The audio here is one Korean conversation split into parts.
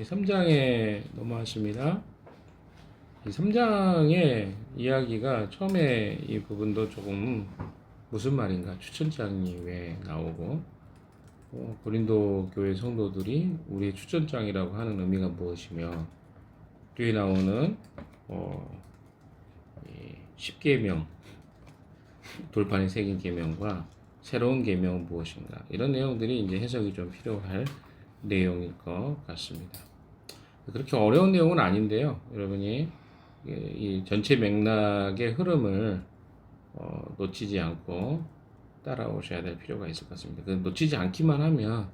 3장에 넘어왔습니다. 이 3장의 이야기가 처음에 이 부분도 조금 무슨 말인가 추천장이 왜 나오고 고린도 교회 성도들이 우리의 추천장이라고 하는 의미가 무엇이며 뒤에 나오는 10계명 돌판에 새긴 계명과 새로운 계명은 무엇인가 이런 내용들이 이제 해석이 좀 필요할 내용일 것 같습니다. 그렇게 어려운 내용은 아닌데요. 여러분이 이 전체 맥락의 흐름을 놓치지 않고 따라오셔야 될 필요가 있을 것 같습니다. 놓치지 않기만 하면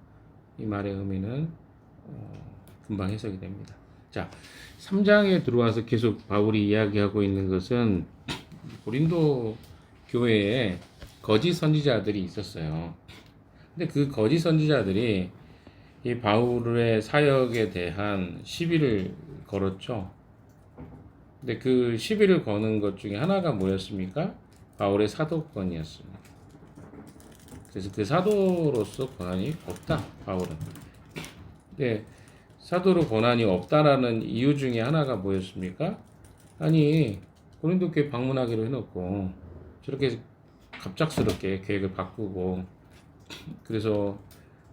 이 말의 의미는 금방 해석이 됩니다. 자, 3장에 들어와서 계속 바울이 이야기하고 있는 것은 고린도 교회에 거짓 선지자들이 있었어요. 근데 그 거짓 선지자들이 이 바울의 사역에 대한 시비를 걸었죠. 근데 그 시비를 거는 것 중에 하나가 뭐였습니까? 바울의 사도권이었습니다. 그래서 그 사도로서 권한이 없다, 바울은. 근데 사도로 권한이 없다라는 이유 중에 하나가 뭐였습니까? 아니, 고린도 교회 방문하기로 해놓고 저렇게 갑작스럽게 계획을 바꾸고 그래서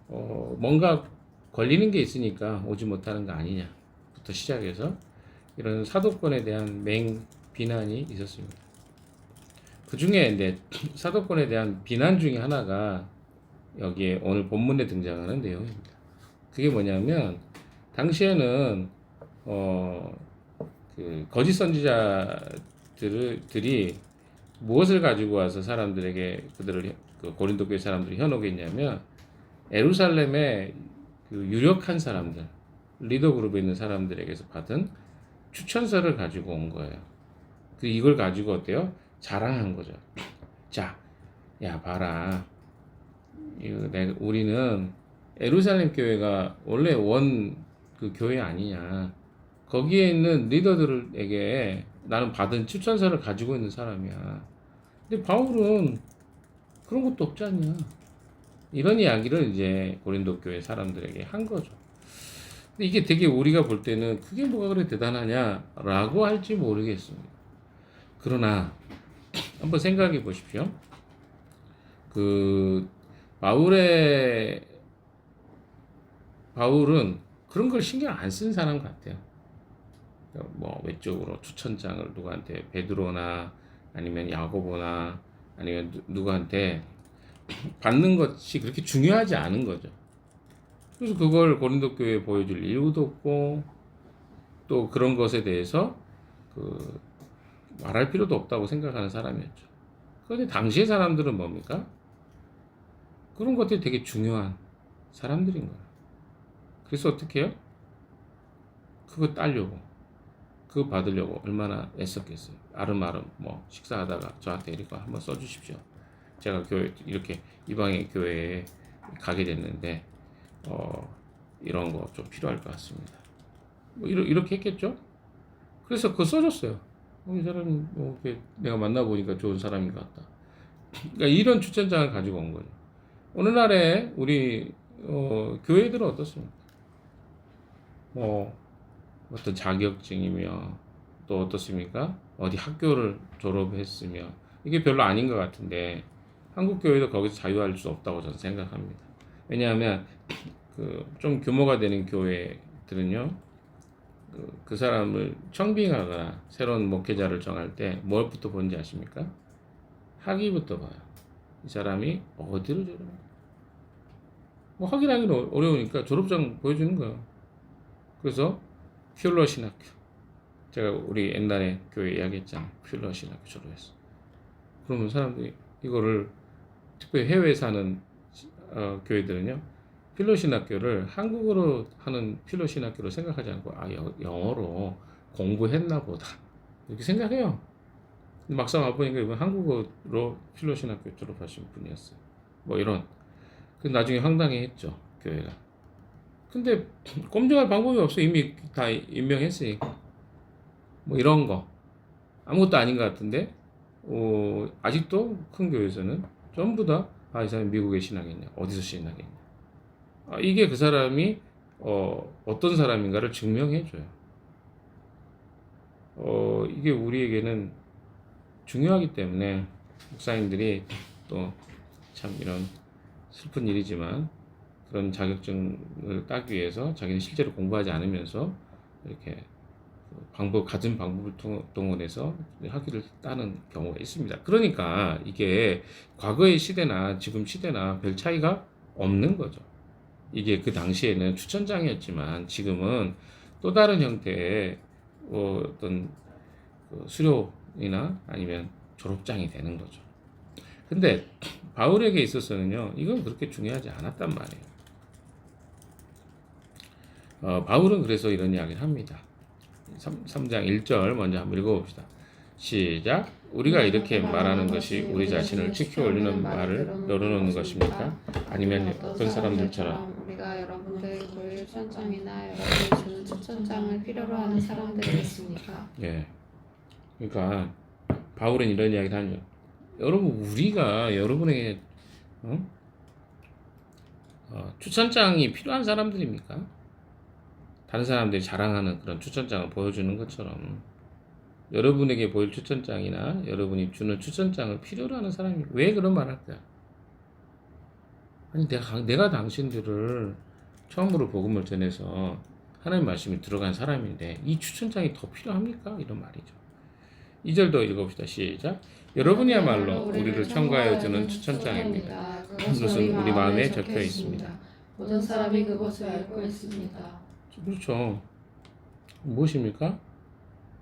뭔가 걸리는 게 있으니까 오지 못하는 거 아니냐부터 시작해서 이런 사도권에 대한 비난이 있었습니다. 그 중에 이제 사도권에 대한 비난 중에 하나가 여기에 오늘 본문에 등장하는 내용입니다. 그게 뭐냐면 당시에는 그 거짓 선지자들이 무엇을 가지고 와서 사람들에게 그들을 그 고린도 교회 사람들이 현혹했냐면 예루살렘의 그 유력한 사람들, 리더 그룹에 있는 사람들에게서 받은 추천서를 가지고 온 거예요. 이걸 가지고 어때요? 자랑한 거죠. 자, 야 봐라. 우리는 예루살렘 교회가 원래 그 교회 아니냐. 거기에 있는 리더들에게 나는 받은 추천서를 가지고 있는 사람이야. 근데 바울은 그런 것도 없지 않냐. 이런 이야기를 이제 고린도 교회 사람들에게 한 거죠. 근데 이게 되게 우리가 볼 때는 그게 뭐가 그래 대단하냐라고 할지 모르겠습니다. 그러나 한번 생각해 보십시오. 바울은 그런 걸 신경 안 쓴 사람 같아요. 뭐 외적으로 추천장을 누구한테 베드로나 아니면 야고보나 아니면 누구한테 받는 것이 그렇게 중요하지 않은 거죠. 그래서 그걸 고린도 교회에 보여줄 이유도 없고 또 그런 것에 대해서 말할 필요도 없다고 생각하는 사람이었죠. 그런데 당시의 사람들은 뭡니까? 그런 것들이 되게 중요한 사람들인 거예요. 그래서 어떻게 해요? 그거 따려고 그거 받으려고 얼마나 애썼겠어요. 아름아름 뭐 식사하다가 저한테 이거 한번 써주십시오. 제가 교회 이렇게 이방의 교회에 가게 됐는데 이런 거 좀 필요할 것 같습니다. 뭐 이렇게 했겠죠. 그래서 그거 써줬어요. 이 사람이 뭐 내가 만나보니까 좋은 사람인 것 같다. 그러니까 이런 추천장을 가지고 온 거죠. 오늘날에 우리 교회들은 어떻습니까? 뭐 어떤 자격증이며 또 어떻습니까? 어디 학교를 졸업했으며 이게 별로 아닌 것 같은데 한국 교회도 거기서 자유할 수 없다고 저는 생각합니다. 왜냐하면 좀 규모가 되는 교회들은요, 그 사람을 청빙하거나 새로운 목회자를 정할 때 뭘부터 보는지 아십니까? 학위부터 봐요. 이 사람이 어디를 졸업한 뭐 확인하기는 어려우니까 졸업장 보여주는 거예요. 그래서 퓨러 신학교, 제가 우리 옛날에 교회 이야기했잖아요. 퓨러 신학교 졸업했어. 그러면 사람들이 이거를 특별히 해외에 사는 교회들은요, 필로 신학교를 한국어로 하는 필로 신학교로 생각하지 않고 영어로 공부했나 보다 이렇게 생각해요. 막상 와보니까 이건 한국어로 필로 신학교 졸업하신 분이었어요. 뭐 이런 나중에 황당해했죠 교회가. 근데 검증할 방법이 없어. 이미 다 임명했으니까. 뭐 이런 거 아무것도 아닌 것 같은데 아직도 큰 교회에서는 전부 다 이 사람이 미국에 신학했냐 어디서 신학했냐 이게 그 사람이 어떤 사람인가를 증명해줘요. 이게 우리에게는 중요하기 때문에 목사님들이 또 참 이런 슬픈 일이지만 그런 자격증을 따기 위해서 자기는 실제로 공부하지 않으면서 이렇게 같은 방법을 동원해서 학위를 따는 경우가 있습니다. 그러니까 이게 과거의 시대나 지금 시대나 별 차이가 없는 거죠. 이게 그 당시에는 추천장이었지만 지금은 또 다른 형태의 어떤 수료이나 아니면 졸업장이 되는 거죠. 근데 바울에게 있어서는요, 이건 그렇게 중요하지 않았단 말이에요. 바울은 그래서 이런 이야기를 합니다. 3장 1절 먼저 한번 읽어봅시다. 시작. 우리가 이렇게 말하는 것이 우리 자신을 지켜 올리는 말을 열어놓는 것입니까? 아니면 어떤 사람들처럼 우리가 여러분들 고일 추천장이나 여러분이 주는 추천장을 필요로 하는 사람들이 있습니까? 예. 그러니까 바울은 이런 이야기를 하죠. 여러분, 우리가 여러분에게 추천장이 필요한 사람들입니까? 다른 사람들이 자랑하는 그런 추천장을 보여주는 것처럼 여러분에게 보일 추천장이나 여러분이 주는 추천장을 필요로 하는 사람이 왜 그런 말 할까요? 아니, 내가 당신들을 처음으로 복음을 전해서 하나님 말씀이 들어간 사람인데 이 추천장이 더 필요합니까? 이런 말이죠. 2절도 읽어봅시다. 시작. 여러분이야말로 우리를 청구하여 주는 추천장입니다. 그것은 우리 마음에 적혀 있습니다. 모든 사람이 그것을 알고 있습니다. 그렇죠. 무엇입니까?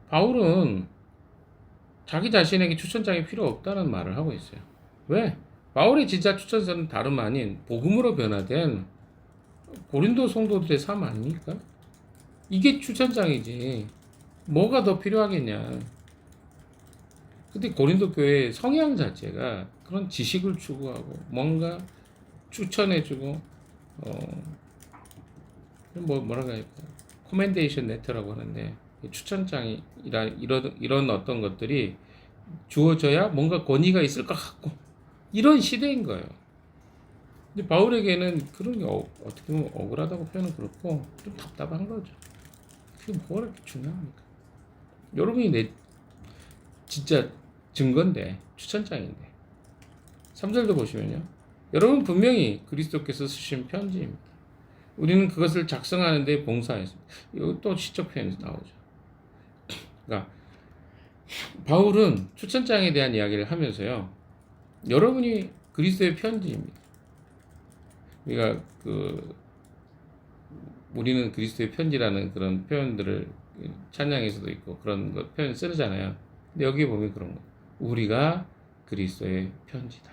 바울은 자기 자신에게 추천장이 필요 없다는 말을 하고 있어요. 왜? 바울의 진짜 추천서는 다름 아닌 복음으로 변화된 고린도 성도들의 삶 아닙니까? 이게 추천장이지. 뭐가 더 필요하겠냐. 근데 고린도 교회의 성향 자체가 그런 지식을 추구하고 뭔가 추천해주고 뭐라고 할까, 코멘데이션 레터라고 하는데 추천장이 이런 어떤 것들이 주어져야 뭔가 권위가 있을 것 같고 이런 시대인 거예요. 근데 바울에게는 그런 게 어떻게 보면 억울하다고 표현은 그렇고 좀 답답한 거죠. 그게 뭐가 그렇게 중요합니까? 여러분이 내 진짜 증거인데, 추천장인데 3절도 보시면요, 여러분 분명히 그리스도께서 쓰신 편지입니다. 우리는 그것을 작성하는데 봉사했습니다. 이거 또 시적 표현에서 나오죠. 그러니까 바울은 추천장에 대한 이야기를 하면서요, 여러분이 그리스도의 편지입니다. 우리가 우리는 그리스도의 편지라는 그런 표현들을 찬양에서도 있고 그런 거 표현 쓰잖아요. 근데 여기 보면 그런 거, 우리가 그리스도의 편지다.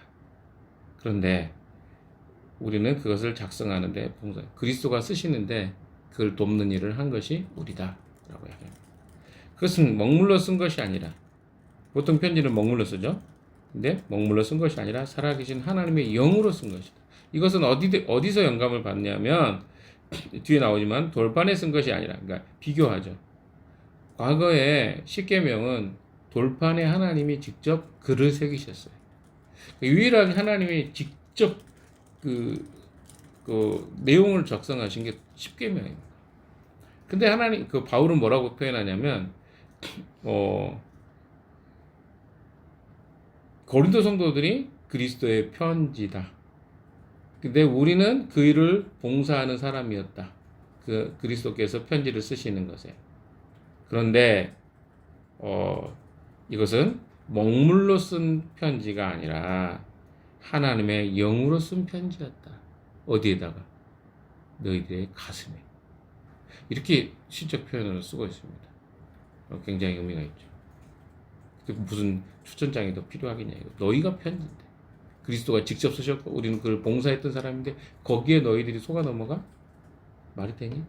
그런데 우리는 그것을 작성하는데 봉사, 그리스도가 쓰시는데 그걸 돕는 일을 한 것이 우리다 라고 이야기합니다. 그것은 먹물로 쓴 것이 아니라, 보통 편지는 먹물로 쓰죠. 근데 먹물로 쓴 것이 아니라 살아계신 하나님의 영으로 쓴 것이다. 이것은 어디서 영감을 받냐면 뒤에 나오지만 돌판에 쓴 것이 아니라, 그러니까 비교하죠. 과거에 십계명은 돌판에 하나님이 직접 글을 새기셨어요. 유일하게 하나님이 직접 그 내용을 작성하신 게 십계명입니다. 근데 바울은 뭐라고 표현하냐면 고린도 성도들이 그리스도의 편지다. 근데 우리는 그 일을 봉사하는 사람이었다. 그리스도께서 편지를 쓰시는 것에. 그런데 이것은 먹물로 쓴 편지가 아니라 하나님의 영으로 쓴 편지였다. 어디에다가? 너희들의 가슴에. 이렇게 시적 표현으로 쓰고 있습니다. 굉장히 의미가 있죠. 무슨 추천장이 더 필요하겠냐. 너희가 편지인데, 그리스도가 직접 쓰셨고 우리는 그걸 봉사했던 사람인데 거기에 너희들이 속아 넘어가? 말이 되니?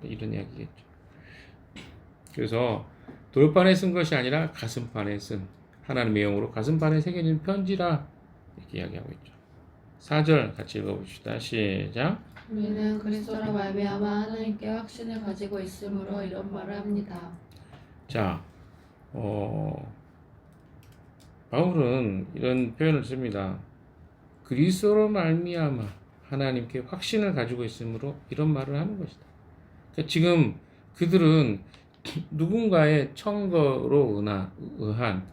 이런 이야기겠죠. 그래서 돌판에 쓴 것이 아니라 가슴판에 쓴, 하나님의 영으로 가슴판에 새겨진 편지라 이렇게 이야기하고 있죠. 4절 같이 읽어봅시다. 시작. 우리는 그리스도로 말미암아 하나님께 확신을 가지고 있으므로 이런 말을 합니다. 자, 바울은 이런 표현을 씁니다. 그리스도로 말미암아 하나님께 확신을 가지고 있으므로 이런 말을 하는 것이다. 그러니까 지금 그들은 누군가의 청거로 의한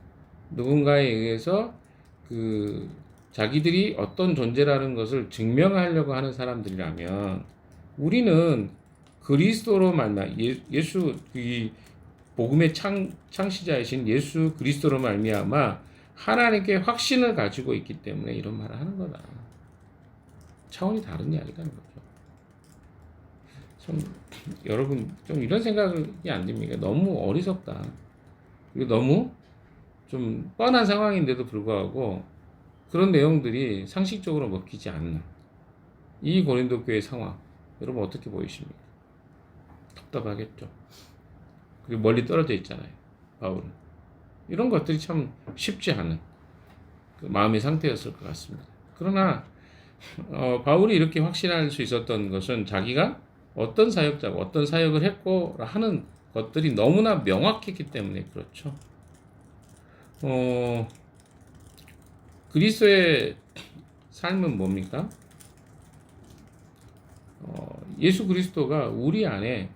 누군가에 의해서 그 자기들이 어떤 존재라는 것을 증명하려고 하는 사람들이라면 우리는 그리스도로 말미암아 예수 이 복음의 창시자이신 예수 그리스도로 말미암아 하나님께 확신을 가지고 있기 때문에 이런 말을 하는 거다. 차원이 다른 이야기라는 거죠. 참 여러분 좀 이런 생각이 안 듭니까? 너무 어리석다. 그리고 너무 좀 뻔한 상황인데도 불구하고 그런 내용들이 상식적으로 먹히지 않는 이 고린도 교회 상황 여러분 어떻게 보이십니까? 답답하겠죠. 그리고 멀리 떨어져 있잖아요. 바울은 이런 것들이 참 쉽지 않은 그 마음의 상태였을 것 같습니다. 그러나 바울이 이렇게 확신할 수 있었던 것은 자기가 어떤 사역자고 어떤 사역을 했고 하는 것들이 너무나 명확했기 때문에 그렇죠. 그리스도의 삶은 뭡니까? 예수 그리스도가 우리 안에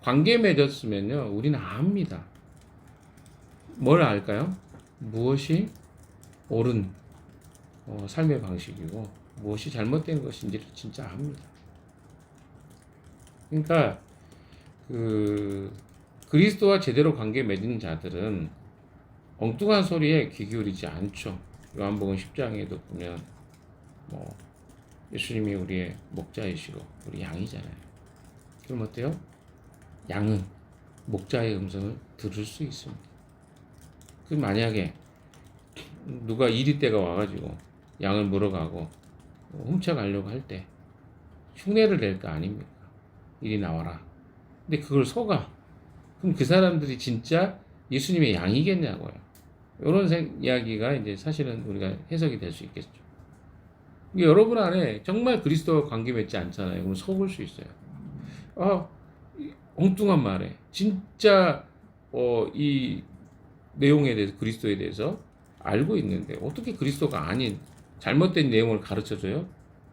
관계 맺었으면요, 우리는 압니다. 뭘 알까요? 무엇이 옳은 삶의 방식이고 무엇이 잘못된 것인지를 진짜 압니다. 그러니까 그리스도와 제대로 관계 맺은 자들은 엉뚱한 소리에 귀 기울이지 않죠. 요한복음 10장에도 보면 예수님이 우리의 목자이시고 우리 양이잖아요. 그럼 어때요? 양은 목자의 음성을 들을 수 있습니다. 그 만약에 누가 이리떼가 와가지고 양을 물어가고 훔쳐가려고 할 때 흉내를 낼 거 아닙니까? 이리 나와라. 근데 그걸 속아. 그럼 그 사람들이 진짜 예수님의 양이겠냐고요. 이런 이야기가 이제 사실은 우리가 해석이 될 수 있겠죠. 여러분 안에 정말 그리스도와 관계 맺지 않잖아요. 그럼 속을 수 있어요. 엉뚱한 말에 진짜 이 내용에 대해서 그리스도에 대해서 알고 있는데 어떻게 그리스도가 아닌 잘못된 내용을 가르쳐줘요?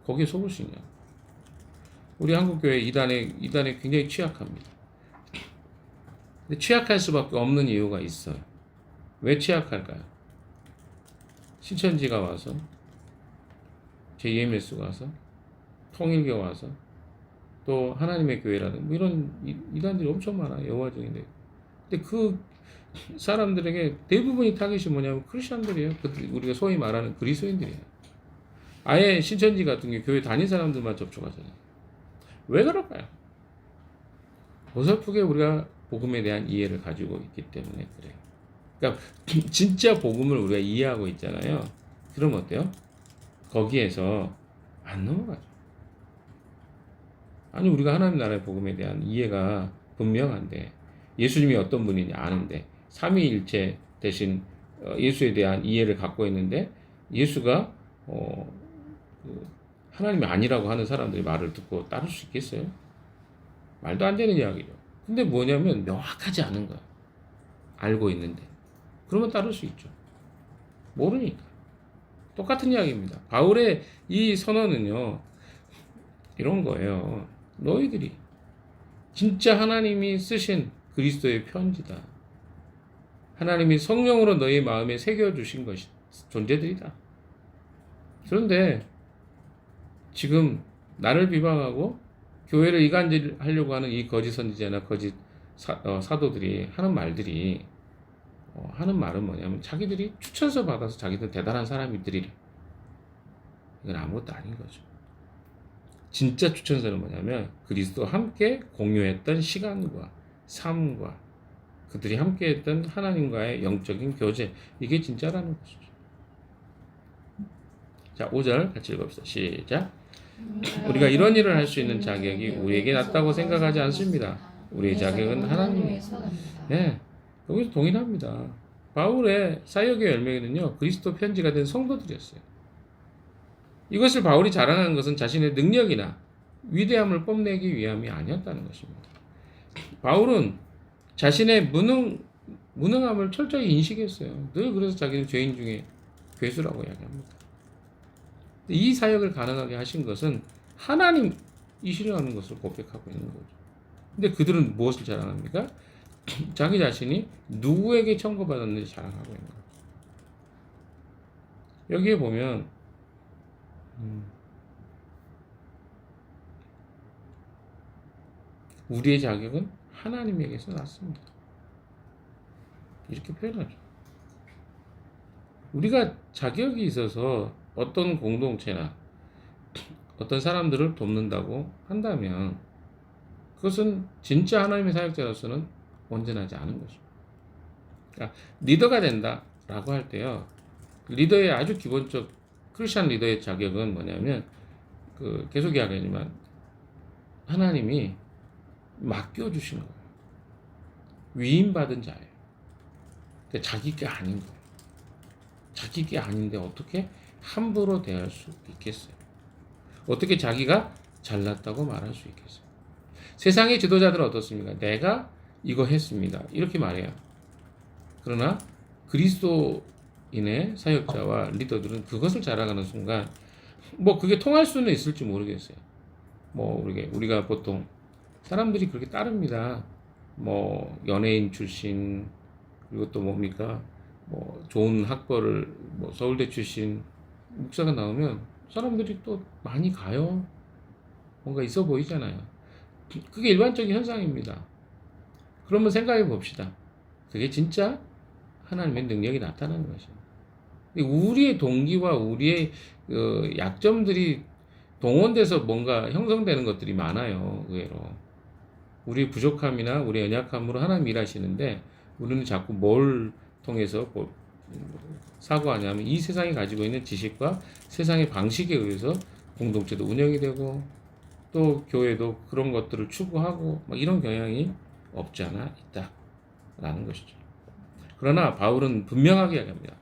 거기에 속을 수 있냐? 우리 한국교회 이단에 굉장히 취약합니다. 근데 취약할 수밖에 없는 이유가 있어요. 왜 취약할까요? 신천지가 와서 JMS가 와서 통일교 와서 또 하나님의 교회라는 이런 이단들이 엄청 많아요. 여호와중인데. 근데 그 사람들에게 대부분이 타깃이 뭐냐면 크리스천들이에요. 우리가 소위 말하는 그리스도인들이에요. 아예 신천지 같은 게 교회 다닌 사람들만 접촉하잖아요. 왜 그럴까요? 어설프게 우리가 복음에 대한 이해를 가지고 있기 때문에 그래요. 그러니까 진짜 복음을 우리가 이해하고 있잖아요. 그럼 어때요? 거기에서 안 넘어가죠. 아니 우리가 하나님 나라의 복음에 대한 이해가 분명한데 예수님이 어떤 분인지 아는데 삼위일체 대신 예수에 대한 이해를 갖고 있는데 예수가 하나님이 아니라고 하는 사람들의 말을 듣고 따를 수 있겠어요? 말도 안 되는 이야기죠. 근데 뭐냐면 명확하지 않은 거야. 알고 있는데. 그러면 따를 수 있죠. 모르니까. 똑같은 이야기입니다. 바울의 이 선언은요. 이런 거예요. 너희들이 진짜 하나님이 쓰신 그리스도의 편지다. 하나님이 성령으로 너희 마음에 새겨주신 것이 존재들이다. 그런데 지금 나를 비방하고 교회를 이간질하려고 하는 이 거짓 선지자나 거짓 사도들이 하는 말들이 하는 말은 뭐냐면 자기들이 추천서 받아서 자기들 대단한 사람들이래. 이건 아무것도 아닌 거죠. 진짜 추천서는 뭐냐면 그리스도와 함께 공유했던 시간과 삶과 그들이 함께 했던 하나님과의 영적인 교제, 이게 진짜라는 것이죠. 자, 5절 같이 읽읍시다. 시작. 우리가 이런 일을 할 수 있는 자격이 우리에게 낮다고 생각하지 않습니다. 우리의 자격은 하나님에서. 네, 여기서 동일합니다. 바울의 사역의 열매는요, 그리스도 편지가 된 성도들이었어요. 이것을 바울이 자랑하는 것은 자신의 능력이나 위대함을 뽐내기 위함이 아니었다는 것입니다. 바울은 자신의 무능함을 철저히 인식했어요. 늘 그래서 자기는 죄인 중에 괴수라고 이야기합니다. 이 사역을 가능하게 하신 것은 하나님이시라는 것을 고백하고 있는 거죠. 근데 그들은 무엇을 자랑합니까? 자기 자신이 누구에게 천거받았는지 자랑하고 있는 거예요. 여기에 보면 우리의 자격은 하나님에게서 났습니다. 이렇게 표현하죠. 우리가 자격이 있어서 어떤 공동체나 어떤 사람들을 돕는다고 한다면 그것은 진짜 하나님의 사역자로서는 온전하지 않은 것입니다. 그러니까 리더가 된다라고 할 때요. 리더의 아주 기본적 크리스천 리더의 자격은 뭐냐면 계속 이야기하지만 하나님이 맡겨주신 거예요. 위임받은 자예요. 근데 자기 게 아닌 거예요. 자기 게 아닌데 어떻게 함부로 대할 수 있겠어요? 어떻게 자기가 잘났다고 말할 수 있겠어요? 세상의 지도자들은 어떻습니까? 내가 이거 했습니다. 이렇게 말해요. 그러나 그리스도인의 사역자와 리더들은 그것을 자랑하는 순간 뭐 그게 통할 수는 있을지 모르겠어요. 뭐 우리가 보통 사람들이 그렇게 따릅니다. 뭐 연예인 출신 그리고 또 뭡니까? 뭐 좋은 학벌을 뭐 서울대 출신 목사가 나오면 사람들이 또 많이 가요. 뭔가 있어 보이잖아요. 그게 일반적인 현상입니다. 그러면 생각해 봅시다. 그게 진짜 하나님의 능력이 나타나는 것입니다. 우리의 동기와 우리의 약점들이 동원돼서 뭔가 형성되는 것들이 많아요. 의외로. 우리 부족함이나 우리 연약함으로 하나님 일하시는데 우리는 자꾸 뭘 통해서 사고하냐면 이 세상이 가지고 있는 지식과 세상의 방식에 의해서 공동체도 운영이 되고 또 교회도 그런 것들을 추구하고 막 이런 경향이 없지 않아 있다라는 것이죠. 그러나 바울은 분명하게 이야기합니다.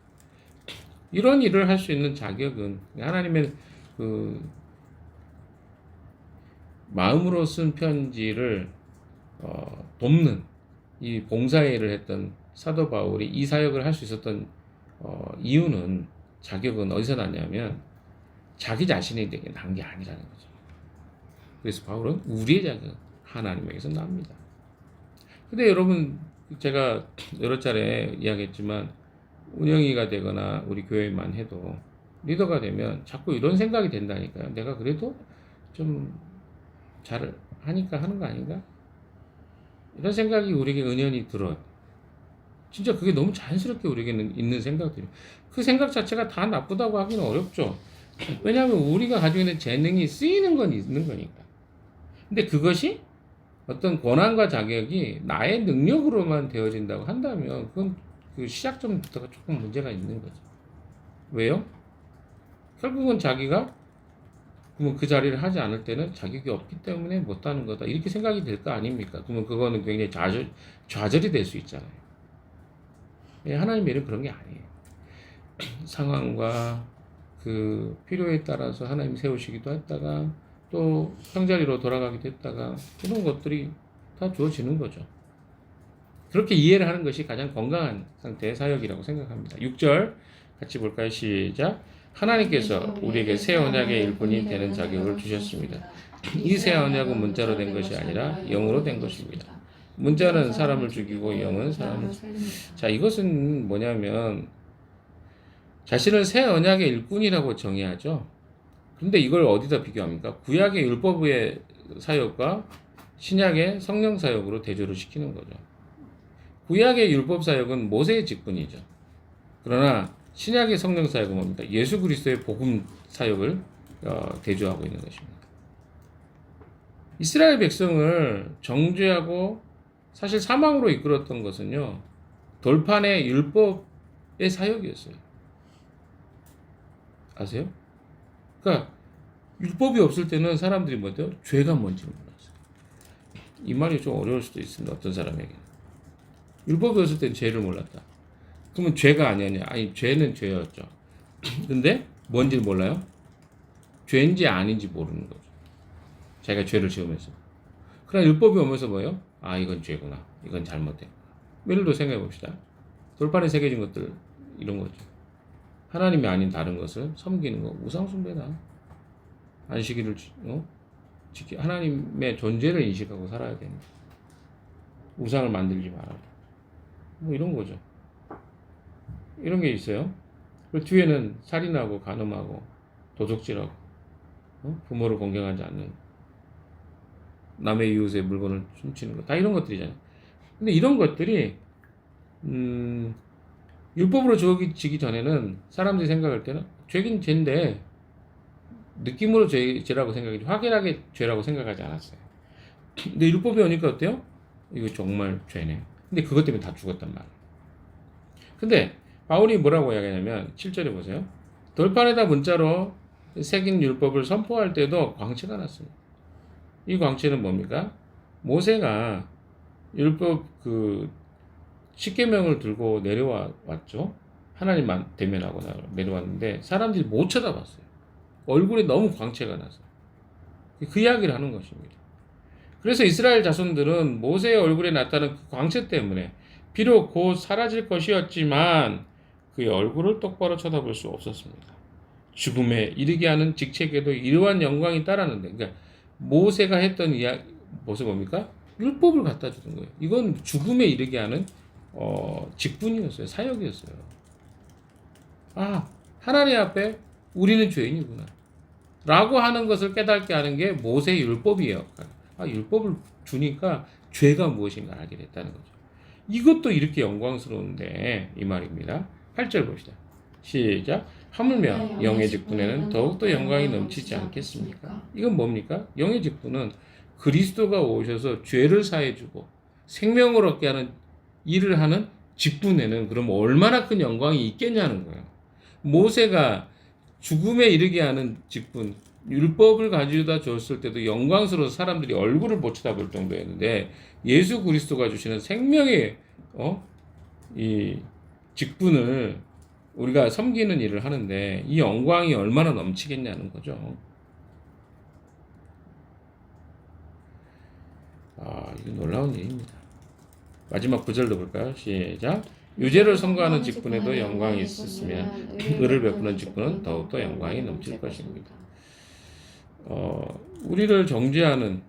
이런 일을 할 수 있는 자격은 하나님의 마음으로 쓴 편지를 돕는 이 봉사일을 했던 사도 바울이 이 사역을 할 수 있었던 이유는 자격은 어디서 났냐면 자기 자신에게 난 게 아니라는 거죠. 그래서 바울은 우리의 자격 하나님에게서 납니다. 근데 여러분 제가 여러 차례 이야기했지만 운영이가 되거나 우리 교회만 해도 리더가 되면 자꾸 이런 생각이 된다니까요. 내가 그래도 좀 잘 하니까 하는 거 아닌가? 이런 생각이 우리에게 은연히 들어요. 진짜 그게 너무 자연스럽게 우리에게는 있는 생각들이에요. 그 생각 자체가 다 나쁘다고 하기는 어렵죠. 왜냐하면 우리가 가지고 있는 재능이 쓰이는 건 있는 거니까. 근데 그것이 어떤 권한과 자격이 나의 능력으로만 되어진다고 한다면 그건 그 시작점부터가 조금 문제가 있는 거죠. 왜요? 결국은 자기가 그러면 그 자리를 하지 않을 때는 자격이 없기 때문에 못하는 거다. 이렇게 생각이 될 거 아닙니까? 그러면 그거는 굉장히 좌절이 될 수 있잖아요. 하나님의 일은 그런 게 아니에요. 상황과 그 필요에 따라서 하나님 세우시기도 했다가 또 평자리로 돌아가기도 했다가 이런 것들이 다 주어지는 거죠. 그렇게 이해를 하는 것이 가장 건강한 상태의 사역이라고 생각합니다. 6절 같이 볼까요? 시작. 하나님께서 우리에게 새 언약의 일꾼이 되는 자격을 주셨습니다. 이 새 언약은 문자로 된 것이 아니라 영으로 된 것입니다. 문자는 사람을 죽이고 영은 사람을 자, 이것은 뭐냐면 자신을 새 언약의 일꾼이라고 정의하죠. 그런데 이걸 어디다 비교합니까? 구약의 율법의 사역과 신약의 성령 사역으로 대조를 시키는 거죠. 구약의 율법 사역은 모세의 직분이죠. 그러나 신약의 성령 사역은 뭡니까? 예수 그리스도의 복음 사역을 대조하고 있는 것입니다. 이스라엘 백성을 정죄하고 사실 사망으로 이끌었던 것은요, 돌판의 율법의 사역이었어요. 아세요? 그러니까 율법이 없을 때는 사람들이 뭐죠? 죄가 뭔지를 몰랐어요. 이 말이 좀 어려울 수도 있습니다. 어떤 사람에게. 율법이 없을 때는 죄를 몰랐다. 그러면 죄가 아니었냐? 아니, 죄는 죄였죠. 근데 뭔지를 몰라요? 죄인지 아닌지 모르는 거죠. 자기가 죄를 지으면서. 그러나 율법이 오면서 뭐예요? 아, 이건 죄구나. 이건 잘못된 거야. 예를 들어 생각해 봅시다. 돌판에 새겨진 것들 이런 거죠. 하나님이 아닌 다른 것을 섬기는 거 우상숭배다. 안식일을 하나님의 존재를 인식하고 살아야 됩니다. 우상을 만들지 말아라. 뭐 이런 거죠. 이런 게 있어요. 그 뒤에는 살인하고 간음하고 도적질하고 부모를 공경하지 않는 남의 이웃의 물건을 훔치는 거 다 이런 것들이잖아요. 근데 이런 것들이 율법으로 주어지기 전에는 사람들이 생각할 때는 죄긴 죄인데 느낌으로 죄라고 생각하지 확연하게 죄라고 생각하지 않았어요. 근데 율법이 오니까 어때요? 이거 정말 죄네. 근데 그것 때문에 다 죽었단 말이에요. 근데 바울이 뭐라고 이야기하냐면 7절에 보세요. 돌판에다 문자로 새긴 율법을 선포할 때도 광채가 났습니다. 이 광채는 뭡니까? 모세가 율법 그 십계명을 들고 내려왔죠. 하나님만 대면하고 내려왔는데 사람들이 못 쳐다봤어요. 얼굴에 너무 광채가 나서 그 이야기를 하는 것입니다. 그래서 이스라엘 자손들은 모세의 얼굴에 나타난 그 광채 때문에 비록 곧 사라질 것이었지만 그의 얼굴을 똑바로 쳐다볼 수 없었습니다. 죽음에 이르게 하는 직책에도 이러한 영광이 따랐는데, 그러니까 모세가 했던 모습 뭡니까? 율법을 갖다 주는 거예요. 이건 죽음에 이르게 하는 직분이었어요. 사역이었어요. 아, 하나님 앞에 우리는 죄인이구나 라고 하는 것을 깨닫게 하는 게 모세의 율법이에요. 아, 율법을 주니까 죄가 무엇인가 알게 됐다는 거죠. 이것도 이렇게 영광스러운데 이 말입니다. 8절 봅시다. 시작. 하물며 영의 직분에는 더욱더 영광이 넘치지 않겠습니까? 이건 뭡니까? 영의 직분은 그리스도가 오셔서 죄를 사해주고 생명을 얻게 하는 일을 하는 직분에는 그럼 얼마나 큰 영광이 있겠냐는 거예요. 모세가 죽음에 이르게 하는 직분, 율법을 가져다 줬을 때도 영광스러워서 사람들이 얼굴을 못 쳐다볼 정도였는데 예수 그리스도가 주시는 생명의 이 직분을 우리가 섬기는 일을 하는데 이 영광이 얼마나 넘치겠냐는 거죠. 아, 이거 놀라운 일입니다. 마지막 구절도 볼까요? 시작. 유죄를 선고하는 직분에도 영광이 있었으면 의를 베푸는 직분은 더욱더 영광이 넘칠 것입니다. 우리를 정죄하는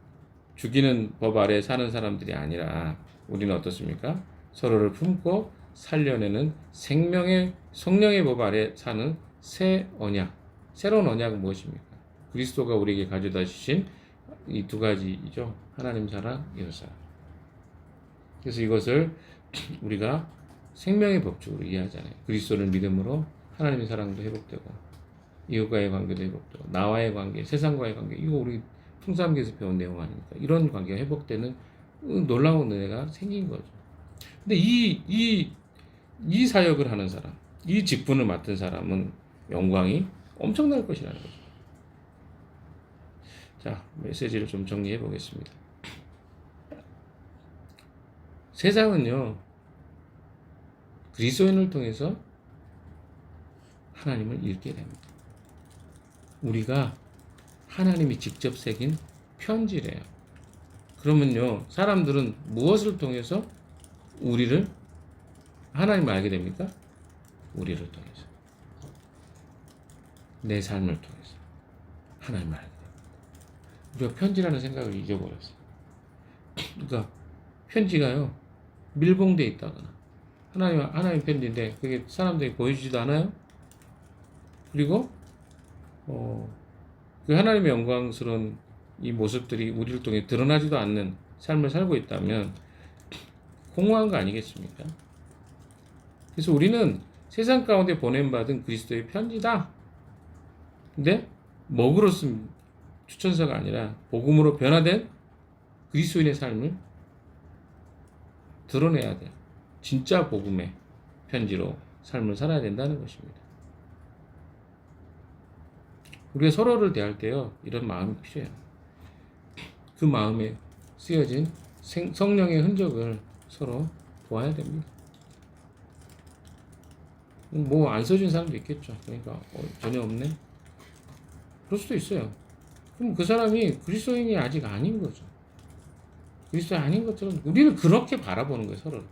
죽이는 법 아래 사는 사람들이 아니라 우리는 어떻습니까? 서로를 품고 살려내는 생명의 성령의 법 아래 사는 새 언약. 새로운 언약은 무엇입니까? 그리스도가 우리에게 가져다 주신 이 두 가지이죠. 하나님 사랑, 이웃 사랑. 그래서 이것을 우리가 생명의 법칙으로 이해하잖아요. 그리스도를 믿음으로 하나님의 사랑도 회복되고 이웃과의 관계도 회복되고 나와의 관계, 세상과의 관계, 이거 우리 풍삼기에서 배운 내용 아닙니까? 이런 관계가 회복되는 놀라운 은혜가 생긴 거죠. 근데 이 사역을 하는 사람, 이 직분을 맡은 사람은 영광이 엄청날 것이라는 거죠. 자, 메시지를 좀 정리해 보겠습니다. 세상은요, 그리스도인을 통해서 하나님을 읽게 됩니다. 우리가 하나님이 직접 새긴 편지래요. 그러면요, 사람들은 무엇을 통해서 우리를 하나님을 알게 됩니까? 우리를 통해서, 내 삶을 통해서 하나님을 알게 됩니다. 우리가 편지라는 생각을 잊어버렸어요. 그러니까 편지가요, 밀봉돼 있다거나 하나님 편지인데 그게 사람들이 보여주지도 않아요. 그리고 그 하나님의 영광스러운 이 모습들이 우리를 통해 드러나지도 않는 삶을 살고 있다면 공허한 거 아니겠습니까? 그래서 우리는 세상 가운데 보냄받은 그리스도의 편지다. 근데 먹으로 쓴 추천서가 아니라 복음으로 변화된 그리스도인의 삶을 드러내야 돼요. 진짜 복음의 편지로 삶을 살아야 된다는 것입니다. 우리가 서로를 대할 때요, 이런 마음이 필요해요. 그 마음에 쓰여진 성령의 흔적을 서로 보아야 됩니다. 뭐 안 써진 사람도 있겠죠. 그러니까 전혀 없네. 그럴 수도 있어요. 그럼 그 사람이 그리스도인이 아직 아닌 거죠. 그리스도인이 아닌 것처럼 우리는 그렇게 바라보는 거예요, 서로를.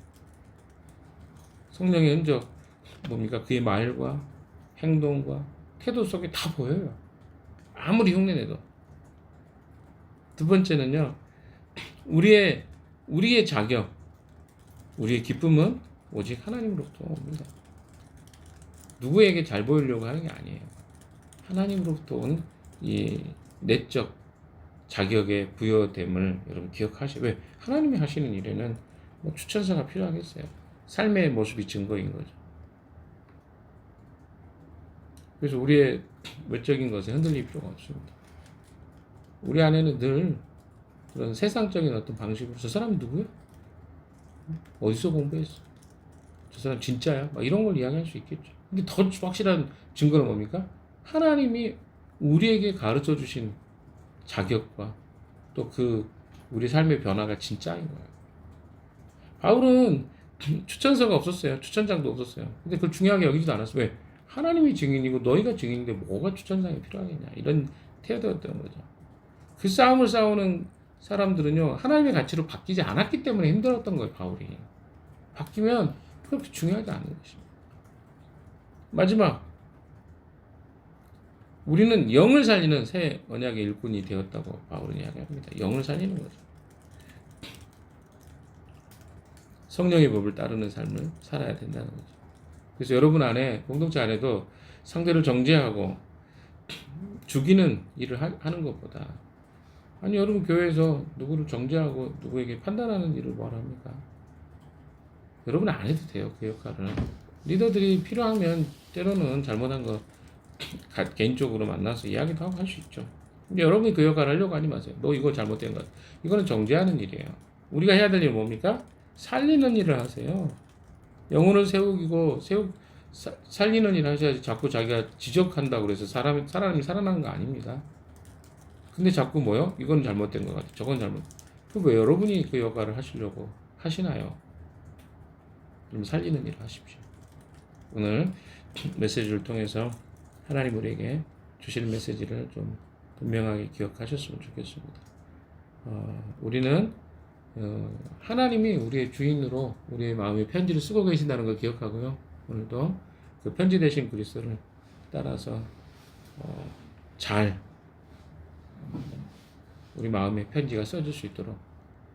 성령의 흔적 뭡니까? 그의 말과 행동과 태도 속에 다 보여요. 아무리 흉내내도. 두 번째는요, 우리의 자격, 우리의 기쁨은 오직 하나님으로부터 옵니다. 누구에게 잘 보이려고 하는 게 아니에요. 하나님으로부터 온 이 내적 자격의 부여됨을 여러분 기억하시고, 왜? 하나님이 하시는 일에는 뭐 추천서가 필요하겠어요. 삶의 모습이 증거인 거죠. 그래서 우리의 외적인 것에 흔들릴 필요가 없습니다. 우리 안에는 늘 그런 세상적인 어떤 방식으로 저 사람이 누구야? 어디서 공부했어? 저 사람 진짜야? 막 이런 걸 이야기할 수 있겠죠. 근데 더 확실한 증거는 뭡니까? 하나님이 우리에게 가르쳐 주신 자격과 또 그 우리 삶의 변화가 진짜인 거예요. 바울은 추천서가 없었어요. 추천장도 없었어요. 근데 그걸 중요하게 여기지도 않았어요. 왜? 하나님이 증인이고 너희가 증인인데 뭐가 추천장이 필요하겠냐. 이런 태도였던 거죠. 그 싸움을 싸우는 사람들은요, 하나님의 가치로 바뀌지 않았기 때문에 힘들었던 거예요, 바울이. 바뀌면 그렇게 중요하지 않은 것입니다. 마지막, 우리는 영을 살리는 새 언약의 일꾼이 되었다고 바울은 이야기합니다. 영을 살리는 거죠. 성령의 법을 따르는 삶을 살아야 된다는 거죠. 그래서 여러분 안에, 공동체 안에도 상대를 정죄하고 죽이는 일을 하는 것보다, 아니 여러분 교회에서 누구를 정죄하고 누구에게 판단하는 일을 뭘 합니까? 여러분 안 해도 돼요. 그 역할을. 리더들이 필요하면 때로는 잘못한 거 개인적으로 만나서 이야기도 하고 할 수 있죠. 근데 여러분이 그 역할을 하려고 하지 마세요. 너 이거 잘못된 것 같아. 이거는 정죄하는 일이에요. 우리가 해야 될 일은 뭡니까? 살리는 일을 하세요. 영혼을 살리는 일을 하셔야지. 자꾸 자기가 지적한다고 그래서 사람이 살아나는 거 아닙니다. 근데 자꾸 뭐요? 이건 잘못된 것 같아. 저건 잘못. 그럼 왜 여러분이 그 역할을 하시려고 하시나요? 그럼 살리는 일을 하십시오. 오늘 메시지를 통해서 하나님 우리에게 주시는 메시지를 좀 분명하게 기억하셨으면 좋겠습니다. 우리는 하나님이 우리의 주인으로 우리의 마음에 편지를 쓰고 계신다는 걸 기억하고요. 오늘도 그 편지 대신 그리스도를 따라서 잘 우리 마음에 편지가 써질 수 있도록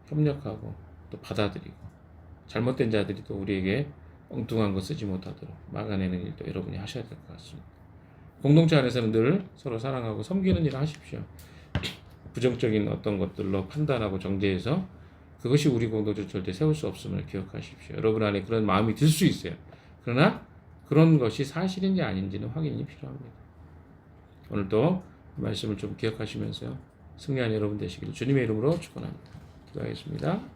협력하고 또 받아들이고, 잘못된 자들이 또 우리에게 엉뚱한 거 쓰지 못하도록 막아내는 일도 여러분이 하셔야 될 것 같습니다. 공동체 안에서는 늘 서로 사랑하고 섬기는 일을 하십시오. 부정적인 어떤 것들로 판단하고 정죄해서 그것이 우리 공동체 절대 세울 수 없음을 기억하십시오. 여러분 안에 그런 마음이 들 수 있어요. 그러나 그런 것이 사실인지 아닌지는 확인이 필요합니다. 오늘도 말씀을 좀 기억하시면서 승리한 여러분 되시길 주님의 이름으로 축원합니다. 기도하겠습니다.